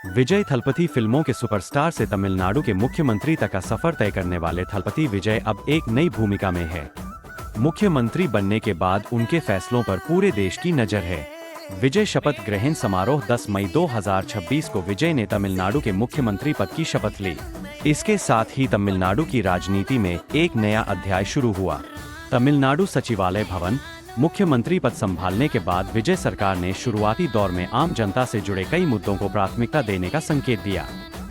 विजय थलपति फिल्मों के सुपरस्टार से तमिलनाडु के मुख्यमंत्री तक का सफर तय करने वाले थलपति विजय अब एक नई भूमिका में है। मुख्यमंत्री बनने के बाद उनके फैसलों पर पूरे देश की नजर है। विजय शपथ ग्रहण समारोह 10 मई 2026 को विजय ने तमिलनाडु के मुख्यमंत्री पद की शपथ ली। इसके साथ ही तमिलनाडु की राजनीति में एक नया अध्याय शुरू हुआ। तमिलनाडु सचिवालय भवन मुख्यमंत्री पद संभालने के बाद विजय सरकार ने शुरुआती दौर में आम जनता से जुड़े कई मुद्दों को प्राथमिकता देने का संकेत दिया।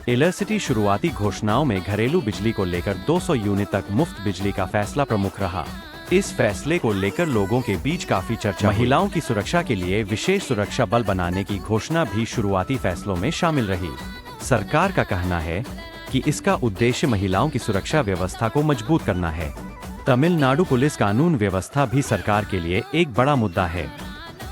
इलेक्ट्रिसिटी शुरुआती घोषणाओं में घरेलू बिजली को लेकर 200 यूनिट तक मुफ्त बिजली का फैसला प्रमुख रहा। इस फैसले को लेकर लोगों के बीच काफी चर्चा। महिलाओं की सुरक्षा के लिए विशेष सुरक्षा बल बनाने की घोषणा भी शुरुआती फैसलों में शामिल रही। सरकार का कहना है कि इसका उद्देश्य महिलाओं की सुरक्षा व्यवस्था को मजबूत करना है। तमिलनाडु पुलिस कानून व्यवस्था भी सरकार के लिए एक बड़ा मुद्दा है।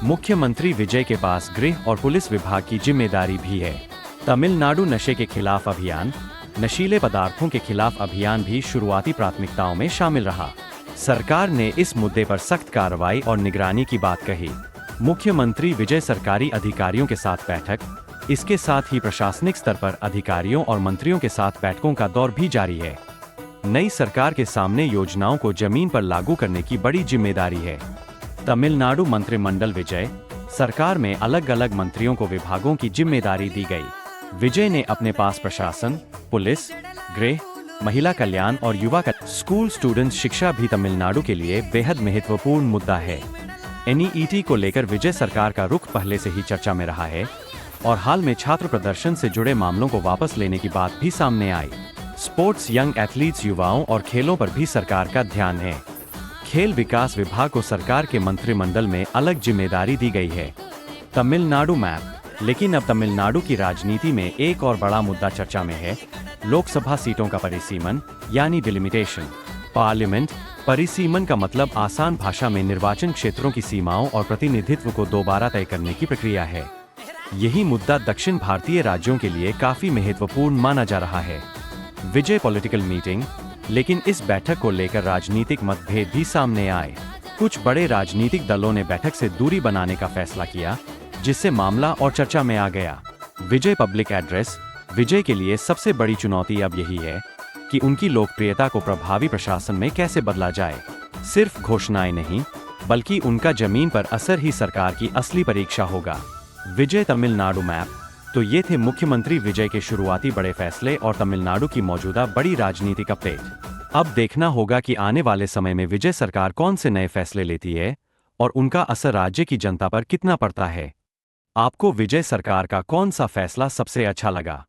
मुख्यमंत्री विजय के पास गृह और पुलिस विभाग की जिम्मेदारी भी है। तमिलनाडु नशे के खिलाफ अभियान, नशीले पदार्थों के खिलाफ अभियान भी शुरुआती प्राथमिकताओं में शामिल रहा। सरकार ने इस मुद्दे पर सख्त कार्रवाई और निगरानी की बात कही। मुख्यमंत्री विजय सरकारी अधिकारियों के साथ बैठक, इसके साथ ही प्रशासनिक स्तर पर अधिकारियों और मंत्रियों के साथ बैठकों का दौर भी जारी है। नई सरकार के सामने योजनाओं को जमीन पर लागू करने की बड़ी जिम्मेदारी है। तमिलनाडु मंत्रिमंडल विजय सरकार में अलग अलग मंत्रियों को विभागों की जिम्मेदारी दी गई। विजय ने अपने पास प्रशासन, पुलिस, गृह, महिला कल्याण और युवा स्कूल स्टूडेंट्स शिक्षा भी तमिलनाडु के लिए बेहद महत्वपूर्ण मुद्दा है। एनईईटी को लेकर विजय सरकार का रुख पहले से ही चर्चा में रहा है और हाल में छात्र प्रदर्शन से जुड़े मामलों को वापस लेने की बात भी सामने आई। स्पोर्ट्स, यंग एथलीट्स, युवाओं और खेलों पर भी सरकार का ध्यान है। खेल विकास विभाग को सरकार के मंत्रिमंडल में अलग जिम्मेदारी दी गई है। तमिलनाडु मैप। लेकिन अब तमिलनाडु की राजनीति में एक और बड़ा मुद्दा चर्चा में है, लोकसभा सीटों का परिसीमन यानी डिलिमिटेशन। पार्लियामेंट परिसीमन का मतलब आसान भाषा में निर्वाचन क्षेत्रों की सीमाओं और प्रतिनिधित्व को दोबारा तय करने की प्रक्रिया है। यही मुद्दा दक्षिण भारतीय राज्यों के लिए काफी महत्वपूर्ण माना जा रहा है। विजय पॉलिटिकल मीटिंग। लेकिन इस बैठक को लेकर राजनीतिक मतभेद भी सामने आए। कुछ बड़े राजनीतिक दलों ने बैठक से दूरी बनाने का फैसला किया, जिससे मामला और चर्चा में आ गया। विजय पब्लिक एड्रेस। विजय के लिए सबसे बड़ी चुनौती अब यही है कि उनकी लोकप्रियता को प्रभावी प्रशासन में कैसे बदला जाए। सिर्फ घोषणाएं नहीं, बल्कि उनका जमीन पर असर ही सरकार की असली परीक्षा होगा। विजय तमिलनाडु मैप। तो ये थे मुख्यमंत्री विजय के शुरुआती बड़े फैसले और तमिलनाडु की मौजूदा बड़ी राजनीतिक अपडेट। अब देखना होगा कि आने वाले समय में विजय सरकार कौन से नए फैसले लेती है और उनका असर राज्य की जनता पर कितना पड़ता है। आपको विजय सरकार का कौन सा फैसला सबसे अच्छा लगा?